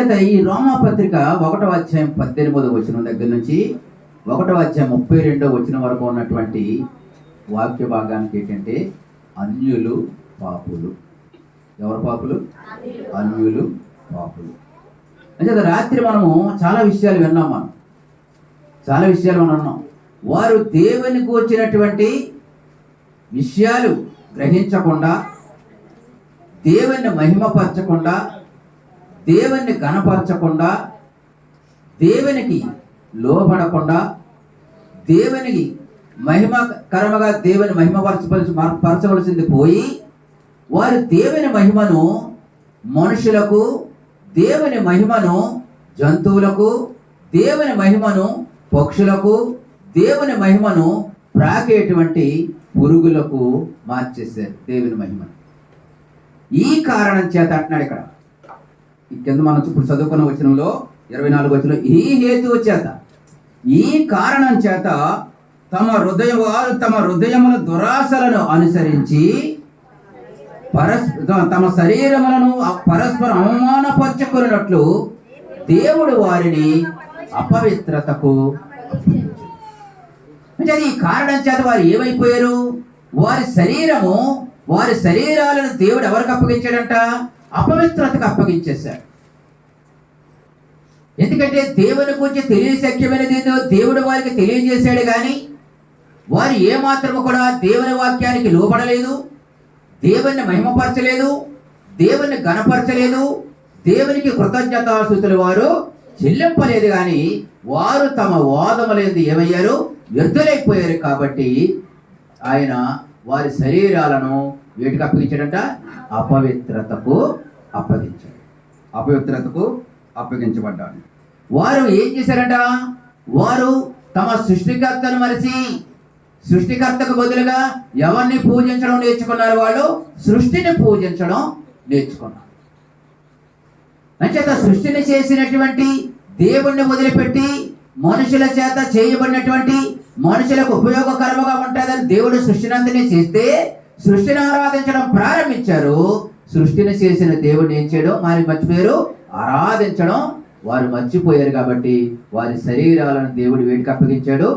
అంచేత ఈ రోమా పత్రిక 1వ అధ్యాయం 18వ వచనం దగ్గర నుంచి 1వ అధ్యాయం 32వ వచనం వరకు ఉన్నటువంటి వాక్య భాగానికి ఏంటంటే అన్యులు పాపులు. ఎవరు పాపులు? అన్యులు పాపులు. అంచేత రాత్రి మనము చాలా విషయాలు విన్నాం. అన్నాం. వారు దేవునికి వచ్చినటువంటి విషయాలు గ్రహించకుండా, దేవుణ్ణి మహిమపరచకుండా, దేవుణ్ణి ఘనపరచకుండా, దేవునికి లోబడకుండా, దేవునికి మహిమకరముగా దేవుని మహిమపరచవలసింది పోయి, వారు దేవుని మహిమను మనుషులకు, దేవుని మహిమను జంతువులకు, దేవుని మహిమను పక్షులకు, దేవుని మహిమను ప్రాకేటువంటి పురుగులకు మార్చేశారు దేవుని మహిమను. ఈ కారణం చేత అంటున్నాడు ఇక్కడ కింద మనం ఇప్పుడు చదువుకున్న వచనంలో 24వ వచనం, ఈ హేతువు చేత, ఈ కారణం చేత తమ హృదయముల దురాశలను అనుసరించి తమ శరీరములను పరస్పరం అవమానపరచుకున్నట్లు దేవుడు వారిని అపవిత్రతకు. అంటే ఈ కారణం చేత వారు ఏమైపోయారు? వారి శరీరాలను దేవుడు ఎవరికి అప్పగించాడంట? అపవిత్రతకు అప్పగించేశాడు. ఎందుకంటే దేవుని గురించి తెలియశక్యమైనది ఏదో దేవుడు వారికి తెలియజేశాడు, కానీ వారు ఏమాత్రము కూడా దేవుని వాక్యానికి లోబడలేదు, దేవుణ్ణి మహిమపరచలేదు, దేవుణ్ణి ఘనపరచలేదు, దేవునికి కృతజ్ఞతాస్తుతులు వారు చెల్లింపలేదు. కానీ వారు తమ వాదములందు ఏమయ్యారు? వ్యర్థులైపోయారు. కాబట్టి ఆయన వారి శరీరాలను వేటికి అప్పగించాడంట? అపవిత్రతకు అప్పగించబడ్డాడు. వారు ఏం చేశారంట? వారు తమ సృష్టికర్తను మరిచి, సృష్టికర్తకు బదులుగా ఎవరిని పూజించడం నేర్చుకున్నారు? వాళ్ళు సృష్టిని పూజించడం నేర్చుకున్నారు. అంచేత సృష్టిని చేసినటువంటి దేవుణ్ణి వదిలిపెట్టి మనుషుల చేత చేయబడినటువంటి, మనుషులకు ఉపయోగకరముగా ఉంటుందని దేవుడు సృష్టినంతని చేస్తే సృష్టిని ఆరాధించడం ప్రారంభించారు. సృష్టిని చేసిన దేవుడిని ఏం చేయడం మర్చిపోయారు? ఆరాధించడం వారు మర్చిపోయారు. కాబట్టి వారి శరీరాలను దేవుడు వేడికి అప్పగించాడు?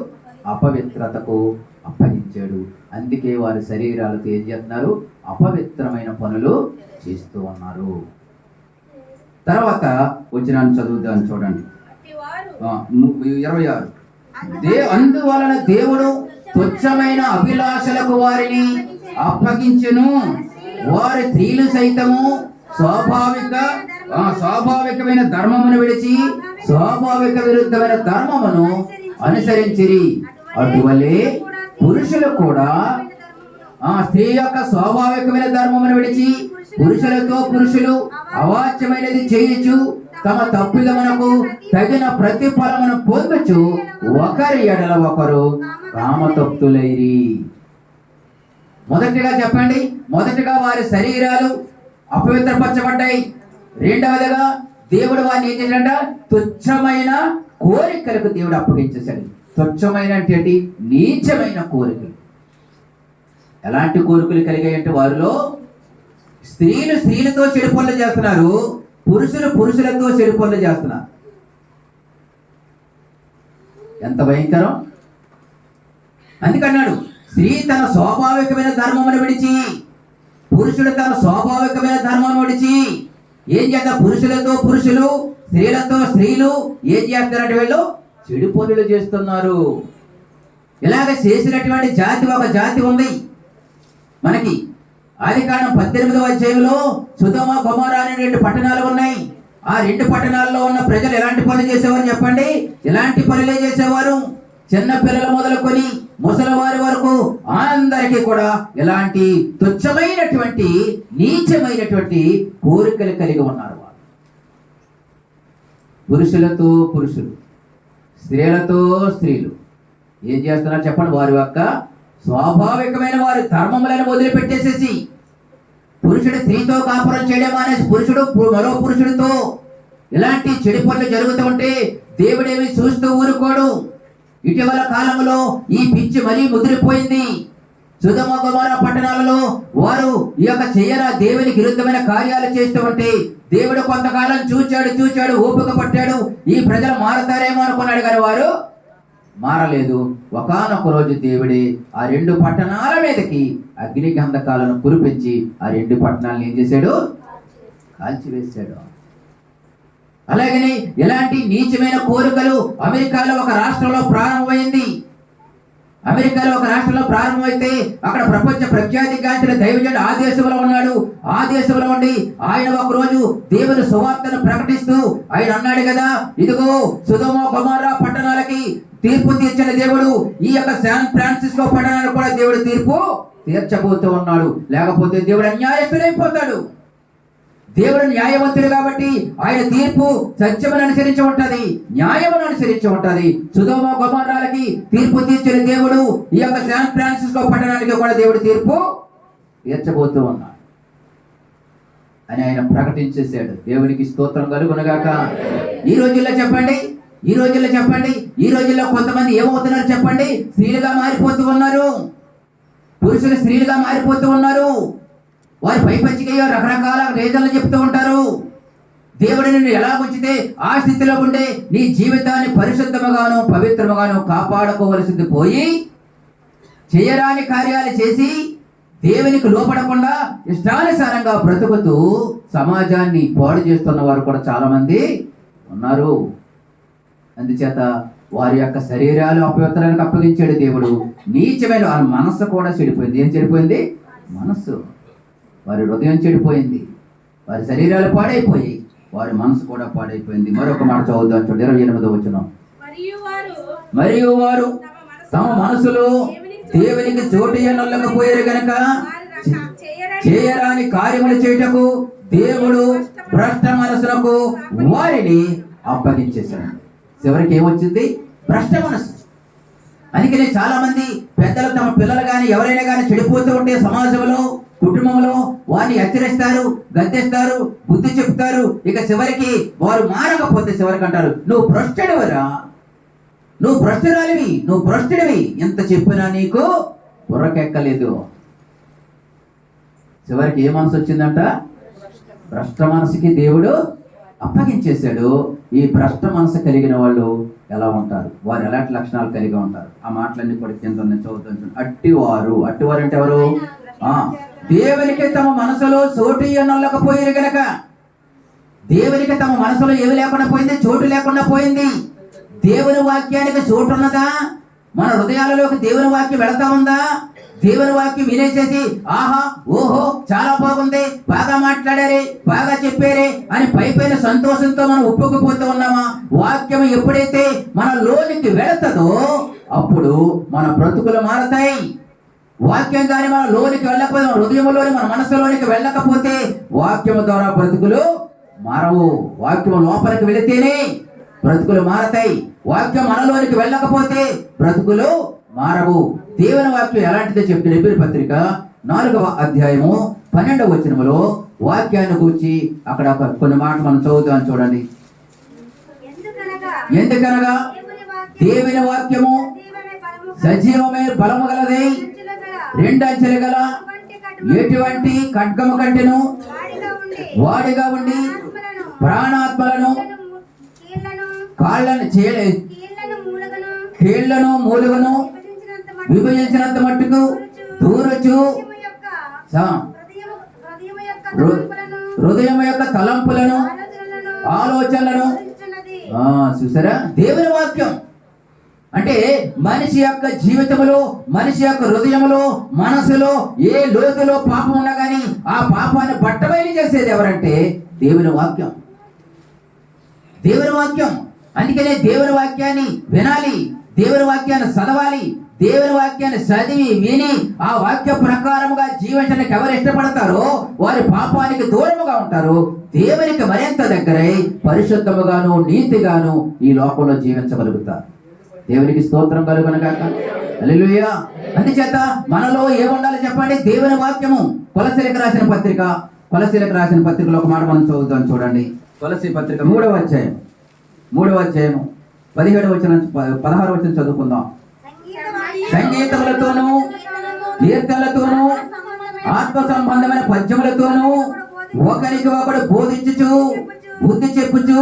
అపవిత్రతకు అప్పగించాడు. అందుకే వారి శరీరాలతో ఏం చేస్తున్నారు? అపవిత్రమైన పనులు చేస్తూ ఉన్నారు. తర్వాత వచనాన్ని చదువుదాన్ని చూడండి, 26. అందువలన దేవుడు తుచ్చమైన అభిలాషలకు వారిని అప్పగించెను. వారి స్త్రీలు సైతము స్వాభావికమైన ధర్మమును విడిచి స్వాభావిక విరుద్ధమైన ధర్మమును అనుసరించిరి. అటువలే పురుషులు కూడా స్త్రీ యొక్క స్వాభావికమైన ధర్మమును విడిచి పురుషులు అవాచ్యమైనది చేయొచ్చు, తమ తప్పిదమునకు తగిన ప్రతిఫలమును పొందుచు ఒకరి ఎడల ఒకరు కామతప్తులైరి. మొదటిగా చెప్పండి, మొదటిగా వారి శరీరాలు అపవిత్రపరచబడ్డాయి. రెండవదిగా దేవుడు వారిని ఏం చేశాడంట? తుచ్చమైన కోరికలకు దేవుడు అప్పగించేశాడు. తుచ్చమైన అంటే నీచమైన కోరికలు. ఎలాంటి కోరికలు కలిగాయంటే వారిలో స్త్రీలతో చెడు పనులు చేస్తున్నారు, పురుషులతో చెడు పనులు చేస్తున్నారు. ఎంత భయంకరం! అందుకన్నాడు, స్త్రీ తన స్వాభావికమైన ధర్మమును విడిచి, పురుషుడు తన స్వాభావికమైన ధర్మం విడిచి ఏం చేస్తారు? పురుషులు, స్త్రీలతో స్త్రీలు ఏం చేస్తారంటే వీళ్ళు చెడు పనులు చేస్తున్నారు. ఇలాగ చేసినటువంటి ఒక జాతి ఉంది మనకి. ఆదికాండం 18వ అధ్యాయంలో సొదొమ గొమొర్రా అనే 2 పట్టణాలు ఉన్నాయి. ఆ 2 పట్టణాల్లో ఉన్న ప్రజలు ఎలాంటి పనులు చేసేవారు చెప్పండి? ఎలాంటి పనులే చేసేవారు? చిన్న పిల్లల మొదలుకొని ముసలివారి వరకు అందరికీ కూడా ఎలాంటి తుచ్చమైనటువంటి నీచమైనటువంటి కోరికలు కలిగి ఉన్నారు. పురుషులతో పురుషులు, స్త్రీలతో స్త్రీలు ఏం చేస్తున్నారు చెప్పండి? వారి యొక్క స్వాభావికమైన వారి ధర్మములను వదిలిపెట్టేసేసి పురుషుడు స్త్రీతో కాపురం చేయడం అనేసి పురుషుడు మరో పురుషుడితో ఇలాంటి చెడు పనులు జరుగుతూ ఉంటే దేవుడేమి చూస్తూ ఊరుకోడు. ఇటీవల కాలంలో ఈ పిచ్చి మరీ ముదిరిపోయింది. సొదొమ గొమొర్రా పట్టణాలలో వారు ఈ యొక్క దేవునికి విరుద్ధమైన కార్యాలు చేస్తూ ఉంటే దేవుడు కొంతకాలం చూచాడు ఓపిక పట్టాడు, ఈ ప్రజలు మారతారేమో అనుకున్నాడు, కానీ వారు మారలేదు. ఒకానొక రోజు దేవుడే ఆ 2 పట్టణాల మీదకి అగ్ని గంధకాలను కురిపించి ఆ 2 పట్టణాలను ఏం చేశాడు? కాల్చివేశాడు. అలాగని ఇలాంటి నీచమైన కోరికలు అమెరికాలో ఒక రాష్ట్రంలో ప్రారంభమైంది. అమెరికాలో ఒక రాష్ట్రంలో ప్రారంభమైతే అక్కడ ప్రపంచ ప్రఖ్యాతిగాంచిన దైవజనుడు ఆ దేశంలో ఉన్నాడు. ఆ దేశంలో ఉండి ఆయన ఒక రోజు దేవుని సువార్తను ప్రకటిస్తూ ఆయన అన్నాడు కదా, ఇదిగో సొదొమ గొమొర్రా పట్టణాలకి తీర్పు తీర్చిన దేవుడు ఈ యొక్క శాన్ ఫ్రాన్సిస్కో పట్టణానికి కూడా దేవుడు తీర్పు తీర్చబోతూ ఉన్నాడు. లేకపోతే దేవుడు అన్యాయస్తుడైపోతాడు. దేవుడు న్యాయవంతుడు కాబట్టి ఆయన తీర్పు సత్యమును అనుసరించి ఉంటది, న్యాయమును అనుసరించి ఉంటది. సొదొమ గొమొర్రాలకి తీర్పు తీర్చిన దేవుడు ఈ యొక్క శాన్ ఫ్రాన్సిస్కో పట్టణానికి కూడా దేవుడు తీర్పు తీర్చబోతూ ఉన్నాడు అని ఆయన ప్రకటించేశాడు. దేవునికి స్తోత్రం కలుగునుగాక. ఈ రోజుల్లో చెప్పండి, ఈ రోజుల్లో కొంతమంది ఏమవుతున్నారు చెప్పండి? స్త్రీలుగా మారిపోతూ ఉన్నారు, పురుషులు స్త్రీలుగా మారిపోతూ ఉన్నారు. వారు పైపంచిగా రకరకాల రీజన్లు చెప్తూ ఉంటారు. దేవుడు నిన్ను ఎలా ఉంచితే ఆ స్థితిలో ఉండే నీ జీవితాన్ని పరిశుద్ధముగాను పవిత్రముగాను కాపాడుకోవలసింది పోయి చేయరాని కార్యాలు చేసి దేవునికి లోపడకుండా ఇష్టానుసారంగా బ్రతుకుతూ సమాజాన్ని పాడు చేస్తున్న వారు కూడా చాలా మంది ఉన్నారు. అందుచేత వారి యొక్క శరీరాలు అపవిత్రానికి అప్పగించాడు దేవుడు. నీచమైన వారి మనస్సు కూడా చెడిపోయింది. ఏం చెడిపోయింది? మనస్సు. వారి హృదయం చెడిపోయింది, వారి శరీరాలు పాడైపోయి వారి మనసు కూడా పాడైపోయింది. మరొక మాట చదువుదాం, చూడండి 28వ వచనం. మరియు వారు తమ మనసులో దేవునికి చోటు ఇయ్యనొల్లకపోయారు గనుక చేయరాని కార్యములు చేయుటకు దేవుడు భ్రష్ట మనసులకు వారిని అప్పగించేశాడు. చివరికి ఏమొచ్చింది? భ్రష్ట మనసు. అందుకనే చాలా మంది పెద్దలు తమ పిల్లలు కానీ ఎవరైనా కానీ చెడిపోతూ ఉంటే సమాజంలో కుటుంబంలో వారిని హెచ్చరిస్తారు, గద్దిస్తారు, బుద్ధి చెప్తారు. ఇక చివరికి వారు మారకపోతే చివరికి అంటారు, నువ్వు భ్రష్టుడివరా, నువ్వు భ్రష్టురాలివి, నువ్వు భ్రష్టుడివి, ఎంత చెప్పినా నీకు బుర్రకెక్కలేదు. చివరికి ఏ మనసు వచ్చిందంట? భ్రష్ట మనసుకి దేవుడు అప్పగించేశాడు. ఈ భ్రష్ట మనసు కలిగిన వాళ్ళు ఎలా ఉంటారు? వారు ఎలాంటి లక్షణాలు కలిగి ఉంటారు? ఆ మాటలన్నీ కూడా కింద చదువుతాను. అట్టివారు అంటే ఎవరు? దేవునికి తమ మనసులో చోటు ఇయ్యనొల్లకపోయారు గనక. దేవునికి తమ మనసులో ఏమి లేకుండా పోయింది? చోటు లేకుండా పోయింది. దేవుని వాక్యానికి చోటు ఉన్నదా? మన హృదయాలలోకి దేవుని వాక్యం వెళతా ఉందా? దేవుని వాక్యం వినేసేసి ఆహా ఓహో చాలా బాగుంది, బాగా మాట్లాడారే, బాగా చెప్పారే అని పైపైన సంతోషంతో మనం ఒప్పుకుపోతూ ఉన్నామా? వాక్యం ఎప్పుడైతే మన లోనికి వెళుతుందో అప్పుడు మన బ్రతుకులు మారతాయి. వాక్యం కానీ మన లోనికి వెళ్ళకపోతే, మన హృదయంలోని మన మనసులోనికి వెళ్ళకపోతే వాక్యం ద్వారా బ్రతుకులు మారవు. వాక్యం లోపలికి వెళితేనే బ్రతుకులు మారతాయి. వాక్యం మనలోనికి వెళ్ళకపోతే బ్రతుకులు మారవు. దేవుని వాక్యం ఎలాంటిదో చెప్తున్న ఎబ్రీ పత్రిక 4వ అధ్యాయము 12వ వచనములో వాక్యాన్ని గురించి అక్కడ కొన్ని మాటలు మనం చదువుతాం, చూడండి. ఎందుకనగా దేవుని వాక్యము సజీవమైన బలము గలదై 2 అంచెలు గల ఎటువంటి ఖడ్గము కంటెను వాడిగా ఉండి ప్రాణాత్మలను కాళ్ళను కీళ్లను మూలుగను విభజించినంత మట్టుకు దూరచు హృదయం యొక్క తలంపులను ఆలోచనలను. చూసారా? దేవుని వాక్యం అంటే మనిషి యొక్క జీవితంలో, మనిషి యొక్క హృదయంలో, మనసులో ఏ లోతులో పాపం ఉన్నా కానీ ఆ పాపాన్ని బట్టబయలు చేసేది ఎవరంటే దేవుని వాక్యం. దేవుని వాక్యం. అందుకనే దేవుని వాక్యాన్ని వినాలి, దేవుని వాక్యాన్ని చదవాలి. దేవుని వాక్యాన్ని చదివి విని ఆ వాక్య ప్రకారముగా జీవించడానికి ఎవరు ఇష్టపడతారో వారి పాపానికి దూరముగా ఉంటారు. దేవునికి మరింత దగ్గరై పరిశుద్ధముగాను నీతిగాను ఈ లోకంలో జీవించగలుగుతారు. దేవునికి స్తోత్రం కలుగునుగాక. హల్లెలూయా. అందుచేత మనలో ఏముండాలి చెప్పండి? దేవుని వాక్యము. కొలసీలకు రాసిన పత్రికలో ఒక మాట మనం చదువుతాం, చూడండి. కొలసీ పత్రిక 3వ అధ్యాయం 17వ వచనం 16వ వచనం చదువుకుందాం. సంగీతములతోనూ కీర్తనలతోనూ ఆత్మ సంబంధమైన పద్యములతోనూ ఒకరికి ఒకడు బోధించుచు బుద్ధి చెప్పుచు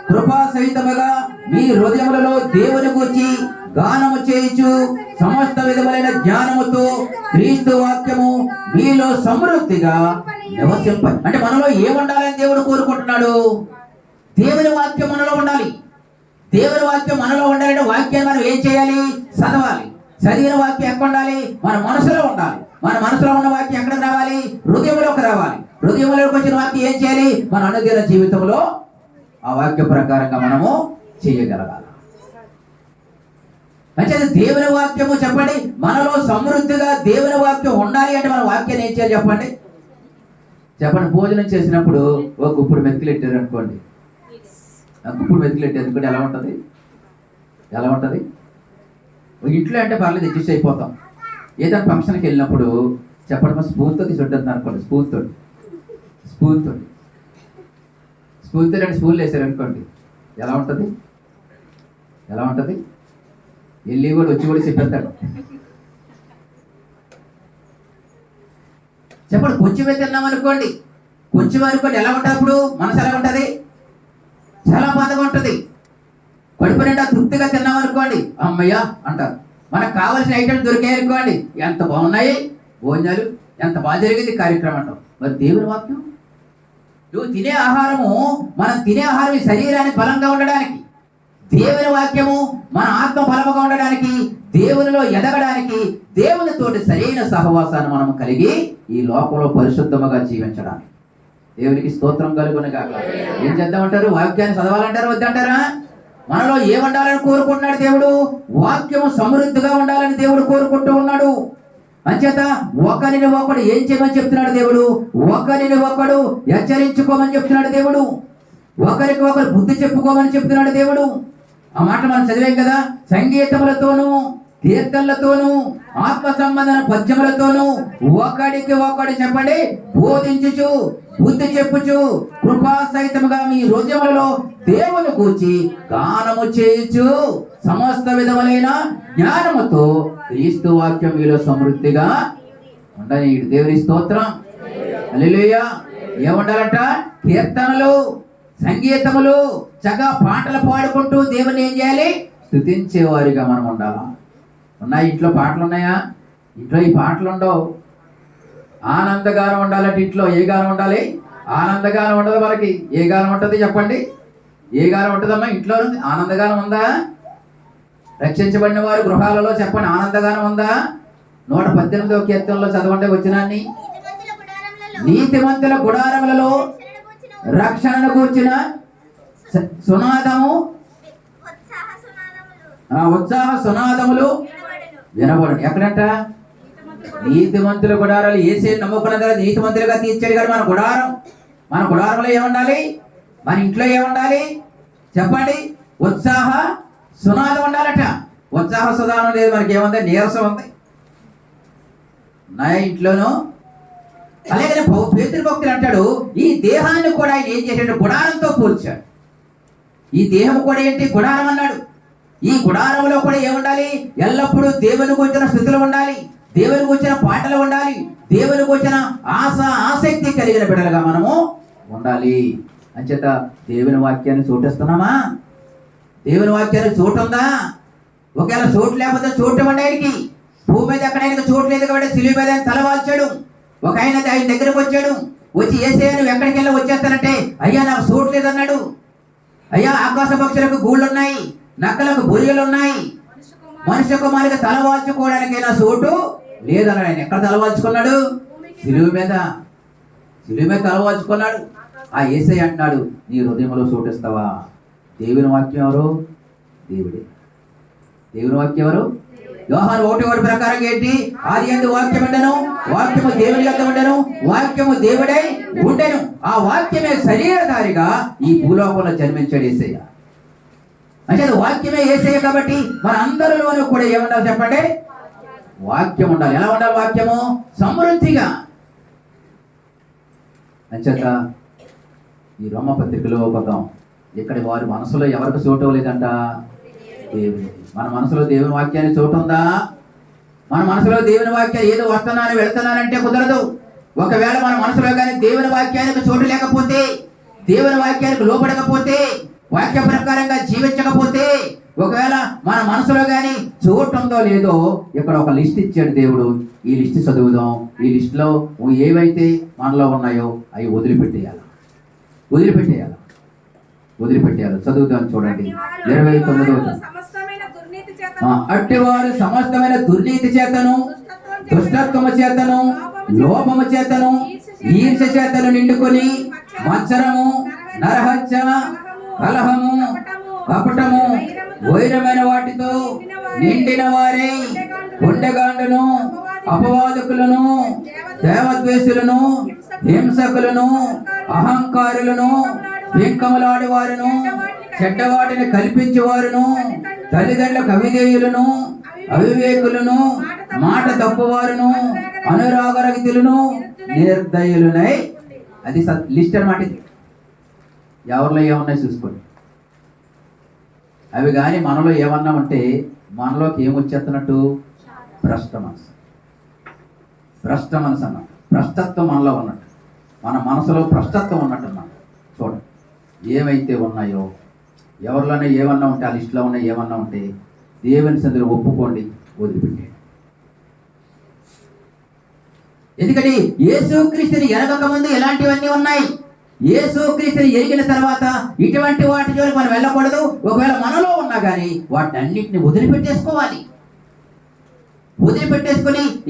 కృపా సహితముగా మీ హృదయములలో దేవుని గూర్చి గానము చేయుచు సమస్త విధములైన జ్ఞానముతో క్రీస్తు వాక్యము మీలో సమృద్ధిగా నివసింప. అంటే మనలో ఏముండాలని దేవుడు కోరుకుంటున్నాడు? దేవుని వాక్యం మనలో ఉండాలి. దేవుని వాక్యం మనలో ఉండాలంటే వాక్యాన్ని మనం ఏం చేయాలి? చదవాలి. చదివిన వాక్యం ఎక్కడ ఉండాలి? మన మనసులో ఉండాలి. మన మనసులో ఉన్న వాక్యం ఎక్కడికి రావాలి? హృదయంలోకి రావాలి. హృదయంలోకి వచ్చిన వాక్యం ఏం చేయాలి? మన అనుదిన జీవితంలో ఆ వాక్య ప్రకారంగా మనము చేయగలగాలి. అంటే దేవుని వాక్యము చెప్పండి, మనలో సమృద్ధిగా దేవుని వాక్యం ఉండాలి అంటే మన వాక్యాన్ని ఏం చేయాలి చెప్పండి? చెప్పండి. భోజనం చేసినప్పుడు ఒక గుప్పుడు మెతుకులు పెట్టారు అనుకోండి, ఆ గుప్పుడు మెతుకులు పెట్టారు అనుకోండి, ఎలా ఉంటుంది? ఎలా ఉంటుంది? ఇంట్లో అంటే పర్లేదు అడ్జస్ట్ అయిపోతాం. ఏదైనా ఫంక్షన్కి వెళ్ళినప్పుడు చెప్పండి, మా స్పూన్తో తీసుకుంటుంది అనుకోండి, స్పూన్తో రెండు స్పూన్లు వేసారు అనుకోండి, ఎలా ఉంటుంది? ఎలా ఉంటుంది? వెళ్ళి కూడా వచ్చి కూడా చెప్పేస్తాడు. చెప్పండి. కొంచెమే తిన్నాం అనుకోండి, ఎలా ఉంటుంది? అప్పుడు మనసు ఎలా ఉంటుంది? చాలా బాధగా ఉంటుంది. కడుపు నిండా తృప్తిగా తిన్నాం అనుకోండి, అమ్మయ్య అంటారు. మనకు కావాల్సిన ఐటమ్స్ దొరికాయి అనుకోండి, ఎంత బాగున్నాయి భోజనాలు, ఎంత బాగా జరిగింది కార్యక్రమం అంటాం. మరి దేవుని వాక్యం, నువ్వు తినే ఆహారము, మనం తినే ఆహారం ఈ శరీరానికి బలంగా ఉండడానికి, దేవుని వాక్యము మన ఆత్మ బలముగా ఉండడానికి, దేవునిలో ఎదగడానికి, దేవునితోటి సరైన సహవాసాన్ని మనం కలిగి ఈ లోకంలో పరిశుద్ధముగా జీవించడానికి. దేవునికి స్తోత్రం కలుగునుగాక. ఏం చేద్దామంటారు? వాక్యాన్ని చదవాలంటారు, వద్దంటారా? మనలో ఏముండాలని కోరుకుంటున్నాడు దేవుడు? వాక్యము సమృద్ధిగా ఉండాలని దేవుడు కోరుకుంటూ ఉన్నాడు. అంచేత ఒకరిని ఒకడు ఏం చేయమని చెప్తున్నాడు దేవుడు? ఒకరిని ఒకడు హెచ్చరించుకోమని చెప్తున్నాడు దేవుడు. ఒకరికి ఒకరు బుద్ధి చెప్పుకోమని చెప్తున్నాడు దేవుడు. ఆ మాట మనం చదివాం కదా. సంగీతములతోనూ కీర్తనలతోనూ ఆత్మ సంబంధమైన పద్యములతోనూ ఒకడికి ఒకడు చెప్పండి బోధించుచు బుద్ధి చెప్పుచు కృపా సహితముగా మీ హృదయములలో దేవుని గూర్చి గానము చేయుచు సమస్త విధములైన జ్ఞానముతో క్రీస్తు వాక్యం మీలో సమృద్ధిగా ఉండని. దేవుని స్తోత్రం. హల్లెలూయా. ఏముండాలంట? కీర్తనలు, సంగీతములు, చక్కగా పాటలు పాడుకుంటూ దేవుని ఏం చేయాలి? స్తుతించేవారిగా మనం ఉండాలా. ఉన్నాయి ఇంట్లో పాటలు ఉన్నాయా? ఇంట్లో ఈ పాటలు ఉండవు. ఆనందగానం ఉండాలంటే ఇంట్లో ఏ గానం ఉండాలి? ఆనందగానం ఉండదు. మనకి ఏ గానం ఉంటుంది చెప్పండి? ఏ గానం ఉంటుందమ్మా ఇంట్లో? ఆనందగానం ఉందా? రక్షించబడిన వారి గృహాలలో చెప్పండి, ఆనందగానం ఉందా? 118వ కీర్తనలో చదవండి వచ్చినాన్ని. నీతిమంతుల గుడారములలో రక్షణను కూర్చిన సునాదము, ఉత్సాహ సునాదములు వినబడు. ఎక్కడంట? నీతిమంతుల గుడారాలు. ఏసే నమ్ముకున్న తర్వాత నీతిమంతులుగా తీర్చాడు కదా మన గుడారం. మన గుడారంలో ఏముండాలి? మన ఇంట్లో ఏముండాలి చెప్పండి? ఉత్సాహ సునాదం ఉండాలట. ఉత్సాహ సునాదం లేదు, మనకి ఏముంది? నీరసం ఉంది నా ఇంట్లోనూ. అలాగే పేతురు భక్తులు అంటాడు, ఈ దేహాన్ని కూడా ఆయన ఏం చేశాడు? గుడారంతో పోల్చాడు. ఈ దేహం కూడా ఏంటి? గుడారం అన్నాడు. ఈ గుడారంలో కూడా ఏముండాలి? ఎల్లప్పుడూ దేవుని గురించిన స్థితులు ఉండాలి, దేవుని గురించిన పాటలు ఉండాలి, దేవుని గురించిన ఆసక్తి కలిగిన బిడ్డలుగా మనము ఉండాలి. అంచేత దేవుని వాక్యాన్ని చోటిస్తున్నామా? దేవుని వాక్యాన్ని చోటు ఉందా? ఒకవేళ చోటు లేకపోతే చోటు ఇవ్వండి ఆయనకి. భూమి మీద ఎక్కడ ఆయనకు చోటు లేదు కాబట్టి సిలువ మీద ఆయన తలవాల్చాడు. ఒక ఆయన దగ్గరకు వచ్చాడు, వచ్చి ఏసయ్య నువ్వు ఎక్కడికి వెళ్ళి వచ్చేస్తానంటే, అయ్యా నాకు చోటు లేదన్నాడు. అయ్యా ఆకాశ పక్షులకు గూళ్ళు ఉన్నాయి, నక్కలకు బొరియలు ఉన్నాయి, మనుష్య కుమారుడికి తలవాల్చుకోవడానికైనా చోటు లేదన్నాడు. ఆయన ఎక్కడ తలవాల్చుకున్నాడు? సిలువ మీద. సిలువ మీద తలవాల్చుకున్నాడు. ఆ యేసయ్య అంటున్నాడు, నీ హృదయంలో చోటిస్తావా? దేవుని వాక్యం ఎవరు? దేవుడే. దేవుని వాక్యం ఎవరు? యోహాను 1:1 ప్రకారం ఏంటి? ఆదియందు వాక్యం ఉండెను, వాక్యము దేవుని యొద్ద ఉండెను, వాక్యము దేవుడై ఉండెను, ఆ వాక్యమే శరీరధారిగా ఈ భూలోకంలో జన్మించాడు యేసయ్య. అంటే వాక్యమే యేసయ్య కాబట్టి మన అందరిలోనూ కూడా ఏముండాలి చెప్పండి? వాక్యం ఉండాలి. ఎలా ఉండాలి వాక్యము? సమృద్ధిగా. అంచేత ఈ రోమ పత్రికలో పదం ఇక్కడ వారి మనసులో ఎవరికి చోటు లేదంట? దేవుని. మన మనసులో దేవుని వాక్యాన్ని చోటు ఉందా? మన మనసులో దేవుని వాక్యం ఏదో వస్తున్నాను వెళ్తున్నానంటే కుదరదు. ఒకవేళ మన మనసులో కానీ దేవుని వాక్యానికి చోటు లేకపోతే, దేవుని వాక్యానికి లోపడకపోతే, వాక్య ప్రకారంగా జీవించకపోతే, ఒకవేళ మన మనసులో కానీ చోటు ఉందో లేదో, ఇక్కడ ఒక లిస్ట్ ఇచ్చాడు దేవుడు. ఈ లిస్ట్ చదువుదాం. ఈ లిస్టులో ఏవైతే మనలో ఉన్నాయో అవి వదిలిపెట్టేయాలి. చదువుదాం, చూడండి 29వ. అట్టివారు సమస్తమైన దుర్నీతి చేతను, దుష్టత్వము చేతను, లోపము చేతను, ఈర్ష్య చేతను నిండుకొని మత్సరము, నరహత్య, కలహము, కపటము, వైరమైన వాటితో నిండిన వారే గుండెగాండును, అపవాదకులను, దేవద్వేషులను, హింసకులను, అహంకారులను, వెంకములాడేవారును, చెడ్డవాటిని కల్పించేవారును, తల్లిదండ్రులకు అవిధేయులను, అవివేకులను, మాట తప్పువారును, అనురాగరహితులను, నిర్దయులునై. అది లిస్ట్ అన్నమాట. ఇది ఎవరిలో ఏమన్నాయి చూసుకోండి. అవి కానీ మనలో ఏమన్నా ఉంటే మనలోకి ఏమొచ్చేస్తున్నట్టు? భ్రష్ట మనసు అన్నమాట. భ్రష్టత్వం మనలో ఉన్నట్టు, మన మనసులో భ్రష్టత్వం ఉన్నట్టు అన్నమాట. చూడండి, ఏమైతే ఉన్నాయో, ఎవరిలోనే ఏమన్నా ఉంటే, ఆ లిస్టులో ఉన్న ఏమన్నా ఉంటే దేవుని సన్నిధిలో ఒప్పుకోండి, వదిలిపెట్టండి. ఎందుకంటే యేసుక్రీస్తుని ఎరగక ముందు ఎలాంటివన్నీ ఉన్నాయి. యేసుక్రీస్తుని ఎరిగిన తర్వాత ఇటువంటి వాటి జోలికి మనం వెళ్ళకూడదు. ఒకవేళ మనలో ఉన్నా కానీ వాటిని అన్నింటినీ వదిలిపెట్టేసుకొని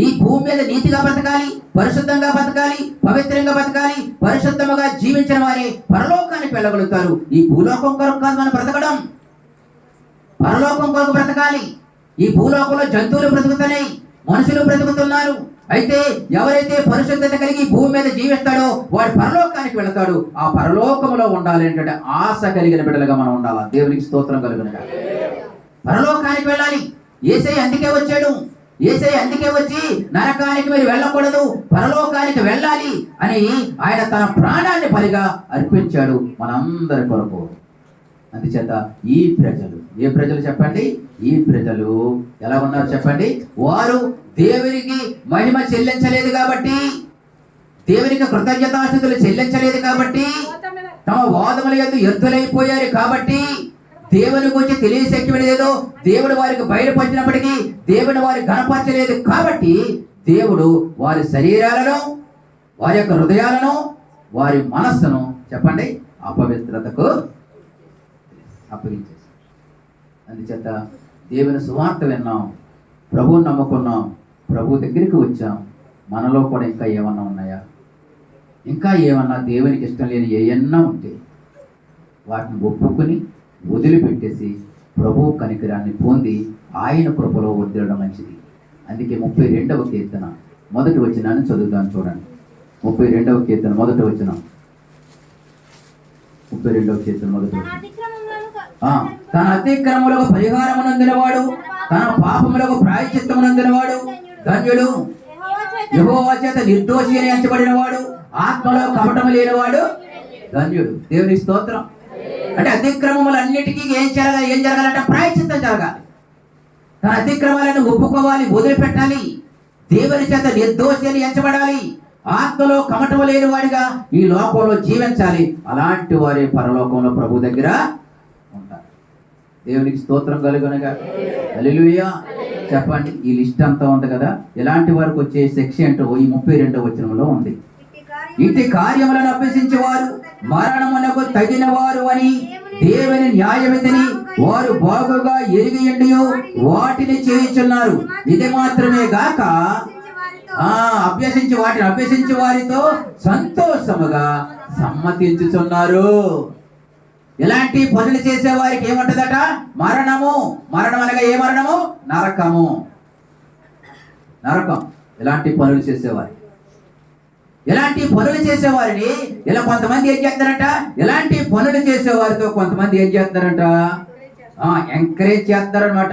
ఈ భూమి మీద నీతిగా బతకాలి, పరిశుద్ధంగా బతకాలి, పవిత్రంగా బతకాలి. పరిశుద్ధముగా జీవించిన వారే పరలోకానికి వెళ్ళగలుగుతారు. ఈ భూలోకం కొరకు కాదు మనం బ్రతకడం, పరలోకం కొరకు బ్రతకాలి. ఈ భూలోకంలో జంతువులు బ్రతుకుతున్నాయి, మనుషులు బ్రతుకుతున్నారు. అయితే ఎవరైతే పరిశుద్ధత కలిగి భూమి మీద జీవిస్తాడో వాడు పరలోకానికి వెళతాడు. ఆ పరలోకంలో ఉండాలి అంటే ఆశ కలిగిన బిడ్డలుగా మనం ఉండాలి. దేవునికి స్తోత్రం కలుగునుగా. పరలోకానికి వెళ్ళాలి. యేసయ్య అందుకే వచ్చాడు. యేసయ్య అందుకే వచ్చి నరకానికి మీరు వెళ్ళకూడదు, పరలోకానికి వెళ్ళాలి అని ఆయన తన ప్రాణాన్ని బలిగా అర్పించాడు మనందరి కొరకు. అందుచేత ఈ ప్రజలు, ఏ ప్రజలు చెప్పండి? ఈ ప్రజలు ఎలా ఉన్నారు చెప్పండి? వారు దేవునికి మహిమ చెల్లించలేదు కాబట్టి, దేవునికి కృతజ్ఞతాస్తుతులు చెల్లించలేదు కాబట్టి, తమ వాదముల యందు ఎద్దులైపోయారు కాబట్టి, దేవుని గురించి తెలియశక్యమనేదో దేవుడు వారికి బయలుపరిచినప్పటికీ దేవుని వారి గణపరచలేదు కాబట్టి, దేవుడు వారి శరీరాలను, వారి యొక్క హృదయాలను, వారి మనస్సును చెప్పండి అపవిత్రతకు అప్పగించేసి. అందుచేత దేవుని సువార్త విన్నాం, ప్రభువుని నమ్ముకున్నాం, ప్రభు దగ్గరికి వచ్చాం. మనలో కూడా ఇంకా ఏమన్నా ఉన్నాయా? ఇంకా ఏమన్నా దేవునికి ఇష్టం లేని ఏమన్నా ఉంటే వాటిని ఒప్పుకొని వదిలిపెట్టేసి ప్రభు కనికరాన్ని పొంది ఆయన కృపలో వదిలేయడం మంచిది. అందుకే 32వ కీర్తన మొదటి వచనాన్ని చదువుతాను, చూడండి. 32వ కీర్తన మొదటి వచనం. 32వ కీర్తన మొదటి వచనం. తన అతిక్రమములకు పరిహారమునందినవాడు, తన పాపములకు ప్రాయశ్చిత్తమునందినవాడు ధన్యుడు. యెహోవా చేత నిర్దోషి అని ఎంచబడిన వాడు, ఆత్మలో కపటము లేనివాడు ధన్యుడు. దేవుని స్తోత్రం. అంటే అతిక్రమములన్నిటికీ ఏం జరగాలంటే ప్రాయశ్చిత్తం జరగాలి. తన అతిక్రమాలను ఒప్పుకోవాలి, వదిలిపెట్టాలి. దేవుని చేత నిర్దోషి అని ఎంచబడాలి. ఆత్మలో కమటము లేని వాడిగా ఈ లోకంలో జీవించాలి. అలాంటి వారి పరలోకంలో ప్రభు దగ్గర ఉంటారు. దేవునికి స్తోత్రం కలుగునగా. హల్లెలూయా చెప్పండి. ఈ లిస్ట్ అంతా ఉంది కదా, ఎలాంటి వారికి వచ్చే శిక్ష ఏంటో ఈ 32వ వచనంలో ఉంది. ఇట్టి కార్యములను అభ్యసించేవారు మరణమునకు తగిన వారు అని దేవుని న్యాయమితిని వారు బాగుగా ఎరిగియుండి వాటిని చేయుచున్నారు. ఇది మాత్రమే గాక అభ్యసించి వారితో సంతోషముగా సమ్మతించుచున్నారు. ఇలాంటి పనులు చేసే వారికి ఏముంటదట? మరణం అనగా ఏ మరణము? నరకం. ఇలాంటి పనులు చేసేవారిని ఇలా కొంతమంది ఏం చేస్తారంట? ఇలాంటి పనులు చేసేవారితో కొంతమంది ఏం చేస్తారంట? ఎంకరేజ్ చేస్తారనమాట.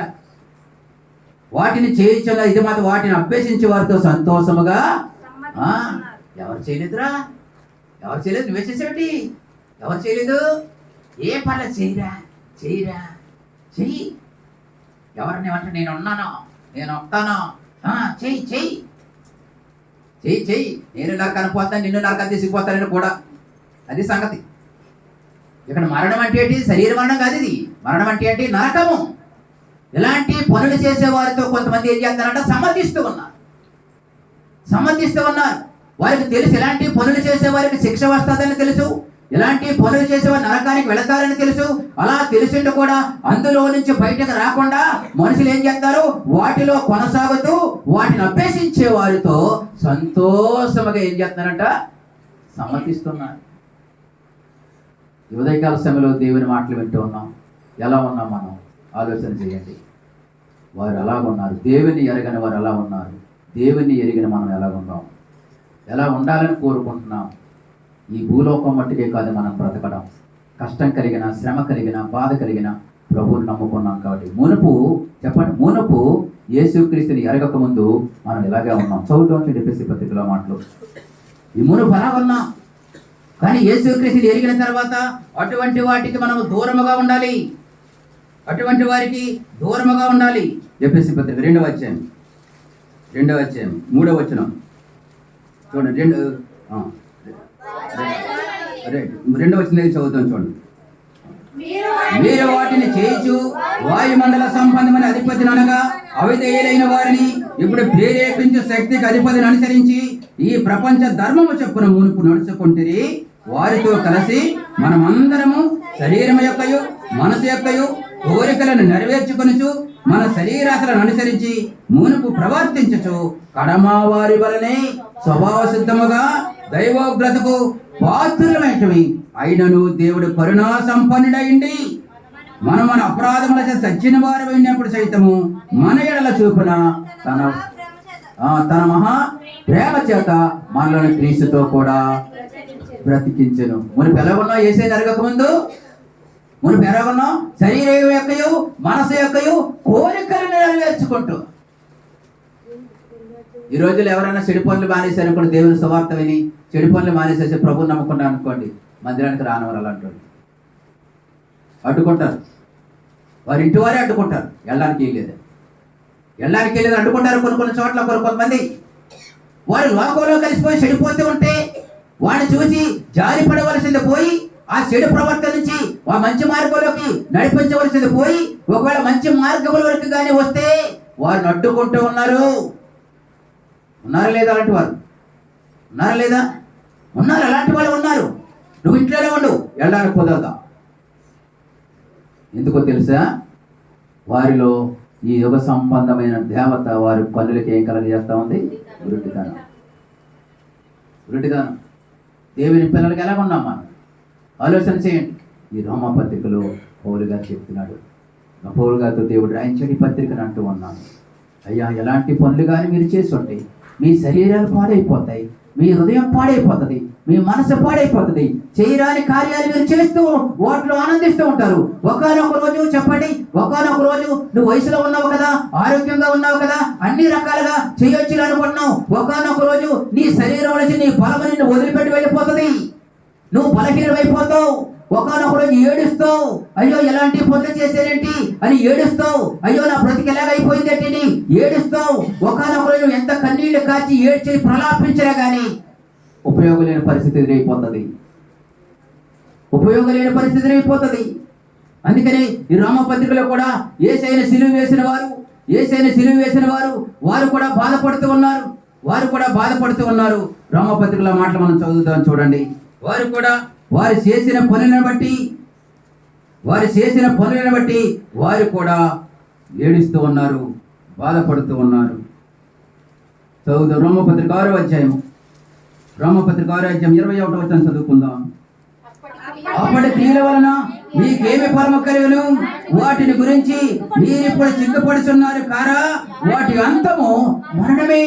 వాటిని చేయించాల. ఇది మాత్రం వాటిని అభ్యసించే వారితో సంతోషముగా. ఎవరు చేయలేదురా? ఎవరు చేయలేదు? నువ్వే చేసేవాటి. ఎవరు చేయలేదు? ఏ పనులు చెయ్యి. ఎవరిని అంటే నేను ఉన్నాను, నేను వస్తాను, చెయ్యి చెయ్యి చెయ్యి చెయ్యి, నేను నరకాన్ని పోతాను, నిన్ను నరకాన్ని తీసుకుపోతానని కూడా. అది సంగతి. ఇక్కడ మరణం అంటే ఏంటి? శరీర మరణం కాదు ఇది. మరణం అంటే ఏంటి? నరకము. ఇలాంటి పనులు చేసే వారితో కొంతమంది ఏం చేస్తారంటే సమర్థిస్తూ ఉన్నారు. వారికి తెలుసు ఇలాంటి పనులు చేసే వారికి శిక్ష వస్తుందని తెలుసు, ఇలాంటి పనులు చేసేవారు నరకానికి వెళతారని తెలుసు. అలా తెలిసిండు కూడా అందులో నుంచి బయటకు రాకుండా మనుషులు ఏం చేస్తారు? వాటిలో కొనసాగుతూ వాటిని అభ్యసించే వారితో సంతోషముగా ఏం చేస్తున్నారంట? సమర్థిస్తున్నారు. ఉదయకాల సమయంలో దేవుని మాటలు వింటూ ఉన్నాం. ఎలా ఉన్నాం మనం? ఆలోచన చేయండి. వారు ఎలా ఉన్నారు? దేవుని ఎరగని వారు ఎలా ఉన్నారు? దేవుని ఎరిగిన మనం ఎలా ఉన్నాం? ఎలా ఉండాలని కోరుకుంటున్నాం? ఈ భూలోకం మట్టుకే కాదు మనం బ్రతకడం. కష్టం కలిగిన, శ్రమ కలిగిన, బాధ కలిగిన ప్రభువుని నమ్ముకున్నాం కాబట్టి. మునుపు యేసుక్రీస్తుని ఎరగక ముందు మనం ఇలాగే ఉన్నాం. చదువుతాం ఎఫెసీ పత్రికలో మాటలు. ఈ మునుపు అలా ఉన్నాం, కానీ యేసుక్రీస్తుని ఎరిగిన తర్వాత అటువంటి వాటికి మనం దూరముగా ఉండాలి. అటువంటి వారికి దూరముగా ఉండాలి. ఎఫెసీ పత్రిక 2వ అధ్యాయం 3వ వచనం చూడండి. 2వ వచనం చదువుతాం చూడండి. మీరు వాటిని చేయించు వాయుమండల సంబంధమైన అధిపతిని అనగా అవిధేయులైన వారిని ఇప్పుడు ప్రేరేపించే శక్తికి అధిపతిని అనుసరించి ఈ ప్రపంచ ధర్మము చొప్పున మునుపు నడుచుకుంటే వారితో కలిసి మనమందరము శరీరము యొక్కయు మనసు యొక్కయు కోరికలను నెరవేర్చుకొనుచు మన శరీరాశలను అనుసరించి మునుపు ప్రవర్తించుచు కడమా వారి వలనే స్వభావ సిద్ధముగా దైవోగ్రతకు పాత్రులమైనవి అయినను దేవుడు కరుణా సంపన్నుడైండి మన అపరాధముల చేత చచ్చిన వారు అయినప్పుడు సైతము మన ఎడల చూపున తన మహా ప్రేమ చేత మనలోని క్రీస్తుతో కూడా బ్రతికించెను. మునుపు ఎలా ఉన్నావు? యేసే జరగక ముందు మునుపు ఎలా ఉన్నావు? శరీరం యొక్కయు మనసు యొక్కయు కోరికలను నెరవేర్చుకుంటూ. ఈ రోజుల్లో ఎవరైనా చెడు పనులు మానేశారు అనుకోండి, దేవుని సువార్త విని చెడు పనులు మానేసేసి ప్రభుని నమ్ముకున్నా అనుకోండి, మందిరానికి రానివారు అలాంటి అడ్డుకుంటారు. వారి ఇంటి వారే అడ్డుకుంటారు. వెళ్ళడానికి వెళ్ళలేదు అడ్డుకుంటారు. కొన్ని చోట్ల కొంతమంది వారు లోకంలో కలిసిపోయి చెడిపోతూ ఉంటే వాడిని చూసి జారి పడవలసింది పోయి ఆ చెడు ప్రవర్తన నుంచి ఆ మంచి మార్గంలోకి నడిపించవలసింది పోయి ఒకవేళ మంచి మార్గం వరకు కానీ వస్తే వారిని అడ్డుకుంటూ ఉన్నారా లేదా? అలాంటి వారు ఉన్నారా లేదా? ఉన్నారు. అలాంటి వాళ్ళు ఉన్నారు. నువ్వు ఇంట్లోనే ఉండు, వెళ్ళడానికి కుదరదా? ఎందుకో తెలుసా? వారిలో ఈ యుగ సంబంధమైన దేవత వారి పనులకి ఏం కలగజేస్తా ఉంది? ఉరుటిదానం. దేవుని పిల్లలకి ఎలా ఉన్నాం మనం? ఆలోచన చేయండి. ఈ రోమా పత్రికలో పౌలు గారు చెప్తున్నాడు. పౌలు గారితో దేవుడు రాయించడి పత్రికను అంటూ ఉన్నాను. అయ్యా, ఎలాంటి పనులు కానీ మీరు చేసి ఉంటే మీ శరీరాలు పాడైపోతాయి, మీ హృదయం పాడైపోతుంది, మీ మనసు పాడైపోతుంది. చేయరాని కార్యాలు మీరు చేస్తూ వాటిలో ఆనందిస్తూ ఉంటారు. ఒకానొక రోజు చెప్పండి, ఒకానొక రోజు నువ్వు వయసులో ఉన్నావు కదా, ఆరోగ్యంగా ఉన్నావు కదా, అన్ని రకాలుగా చేయొచ్చు అనుకుంటున్నావు. ఒకానొక రోజు నీ శరీరం నుంచి నీ బలము నిన్ను వదిలిపెట్టి వెళ్ళిపోతుంది. నువ్వు బలహీనమైపోతావు. ఒకానొక రోజు ఏడుస్తావు. అయ్యో, ఎలాంటి పనులు చేసేదేంటి అని ఏడుస్తావు. అయ్యో, నా బ్రతికి ఎలాగైపోయిందేంటి ఏడుస్తావు. ఒకానొక రోజు ఎంత కన్నీళ్లు కాచి ఏడ్చి ప్రలాపించినా కానీ ఉపయోగం లేని పరిస్థితి ఎదురైపోతుంది. అందుకని ఈ రామపత్రికలో కూడా యేసయ్యను సిలువ వేసిన వారు వారు కూడా బాధపడుతూ ఉన్నారు. రామపత్రికలో మాటలు మనం చదువుతాం చూడండి. వారు కూడా వారు చేసిన పనులను బట్టి వారు కూడా ఏడుస్తూ ఉన్నారు, బాధపడుతూ ఉన్నారు. చదువుతాం. రోమపత్రిక 6వ అధ్యాయం 21వ వచనం చదువుకుందాం. అప్పటి క్రియల వలన మీకేమి ఫలము కలుగును? వాటిని గురించి మీరిప్పుడు సిగ్గుపడుచున్నారు కారా? వాటి అంతము మరణమే.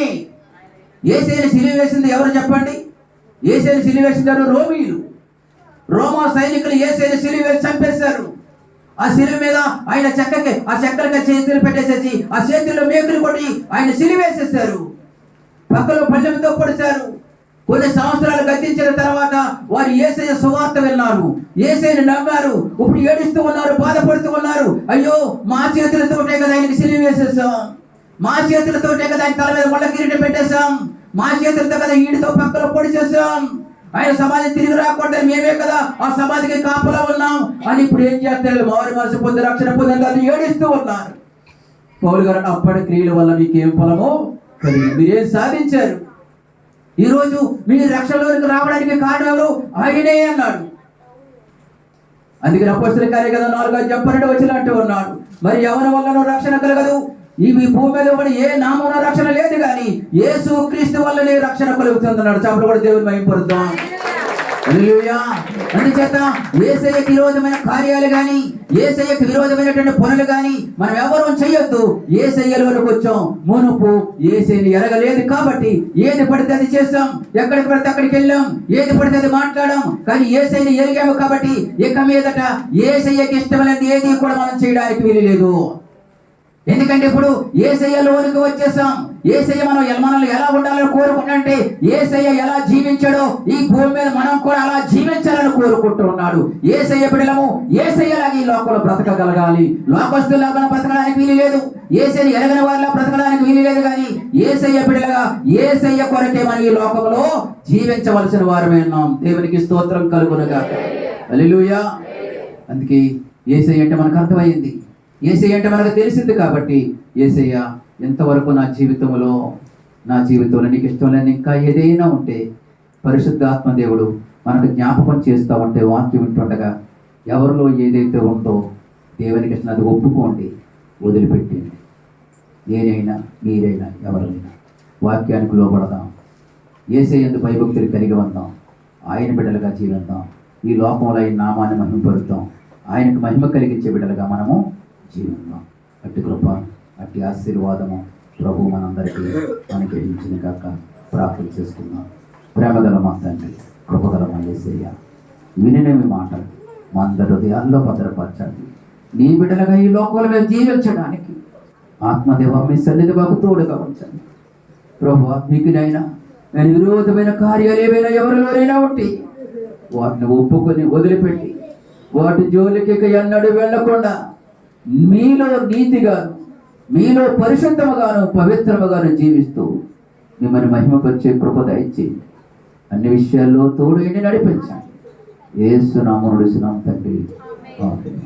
యేసయ్యను సిలువ వేసింది ఎవరు చెప్పండి? యేసయ్యను సిలువ వేసిందారు రోమీయులు. రోమా సైనికులు యేసయ్యను సిలువ వేసి చంపేశారు. ఆ సిలువ మీద ఆయన చక్కగా చేతులు పెట్టేసేసి ఆ చేతుల్లో మేకులు కొట్టి ఆయన సిలువ వేసేసారు. పక్కలో పళ్ళెంతో పొడిచారు. కొన్ని సంవత్సరాలు గతించిన తర్వాత వారు యేసయ్య సువార్త విన్నారు, యేసయ్యను నమ్మారు. ఇప్పుడు ఏడుస్తూ ఉన్నారు, బాధపడుతూ ఉన్నారు. అయ్యో, మా చేతులతో కదా ఆయనకి సిలువ వేసేసాం. మా చేతులతోటే కదా ఆయన తల మీద ముళ్ళ కిరీటం పెట్టేశాం, మా చేతులతో కదా ఈడితో పక్కన పొడి చేశాం, ఆయన సమాధి తిరిగి రాకుండా మేమే కదా ఆ సమాధికి కాపలా ఉన్నాం అని ఇప్పుడు ఏం చేస్తారు? మారు మనసు పొంది రక్షణ పొందని ఏడుస్తూ ఉన్నారు. పౌలు గారు అప్పటి క్రియల వల్ల మీకేం ఫలమో కలిగి మీరేం సాధించారు? ఈరోజు మీరు రక్షణలోనికి రావడానికి కారణాలు ఆయనే అన్నాడు. అందుకని అపోస్తలుల కార్యం కదా 4:12 వచ్చినట్టు ఉన్నాడు, మరి ఎవరి వల్లనో రక్షణ కలగదు, ఈ భూమి మీద కూడా ఏ నామమున రక్షణ లేదు కానీ యేసు క్రీస్తు వల్లనే రక్షణ కలుగుతుంది అన్నాడు. చప్పుడు కూడా దేవుని మహిమపరుద్దాం. హల్లెలూయా. అందుచేత యేసయ్యకి విరోధమైన కార్యాలు కానీ యేసయ్యకి విరోధమైనటువంటి పనులు కానీ మనం ఎవరూ చేయొద్దు. యేసయ్యలోనికి వచ్చాం, మునుపు యేసయ్యని ఎరగలేదు కాబట్టి ఏది పడితే అది చేస్తాం, ఎక్కడికి పడితే అక్కడికి వెళ్ళాం, ఏది పడితే అది మాట్లాడాం. కానీ యేసయ్యని ఎరిగాము కాబట్టి ఇక మీదట యేసయ్యకి ఇష్టమైనది ఏది కూడా మనం చేయడానికి వీలు లేదు. ఎందుకంటే ఇప్పుడు యేసయ్యలోనికి వచ్చేసాం. యేసయ్య మనల్ని ఎలా ఉండాలని కోరుకుంటే యేసయ్య ఎలా జీవించాడో ఈ భూమి మీద మనం కూడా అలా జీవించాలని కోరుకుంటూ ఉన్నాడు. యేసయ్య బిడ్డలము యేసయ్యలాగా ఈ లోకంలో బ్రతకగలగాలి. లోకస్తులాగా బ్రతకడానికి వీలు లేదు, యేసయ్యని ఎరగని వారిలా బ్రతకడానికి వీలు లేదు. కానీ యేసయ్య బిడ్డలుగా యేసయ్య కొరకే మనం ఈ లోకంలో జీవించవలసిన వారమే ఉన్నాం. దేవునికి స్తోత్రం కలుగునుగాక. హల్లెలూయా. అందుకే యేసయ్య అంటే మనకు అర్థమైంది, యేసయ్య అంటే మనకు తెలిసింది. కాబట్టి యేసయ్య ఎంతవరకు నా జీవితంలో నీకు ఇష్టం లేని ఇంకా ఏదైనా ఉంటే పరిశుద్ధాత్మ దేవుడు మనకు జ్ఞాపకం చేస్తూ ఉంటే వాక్యం వింటుండగా ఎవరిలో ఏదైతే ఉందో దేవునికి ఇష్టం అది ఒప్పుకోండి, వదిలిపెట్టండి. నేనైనా మీరైనా ఎవరైనా వాక్యానికి లోబడదాం, యేసయ్య యందు భయభక్తులు కలిగి ఉందాం, ఆయన బిడ్డలుగా జీవిద్దాం. ఈ లోకంలో ఆయన నామాన్ని మహిమపరుద్దాం, ఆయనకు మహిమ కలిగించే బిడ్డలుగా మనము జీవిద్దాం. అట్టి కృప, అట్టి ఆశీర్వాదము ప్రభు మనందరికీ అనుగ్రహించిన కాక ప్రార్థన చేసుకుందాం. ప్రేమగల మా తండ్రి, కృపగల మా యేసయ్య, వినినవి మాటలు మా అందరి హృదయాల్లో భద్రపరచండి. నీ బిడ్డలుగా ఈ లోకంలో మేము జీవించడానికి ఆత్మదేవ మీ సన్నిధి మాకు తోడుగా ఉంచండి. ప్రభు మీకునైనా నేను విరోధమైన కార్యాలు ఏవైనా ఎవరిలోనైనా ఉంటే వాటిని ఒప్పుకొని వదిలిపెట్టి వాటి జోలికి ఎన్నడూ వెళ్ళకుండా మీలో నీతిగాను మీలో పరిశుద్ధముగాను పవిత్రముగాను జీవిస్తూ మిమ్మల్ని మహిమపరిచే కృప దయచేయండి. అన్ని విషయాల్లో తోడు నడిపించండి. యేసు నామమున తండ్రి. ఆమేన్.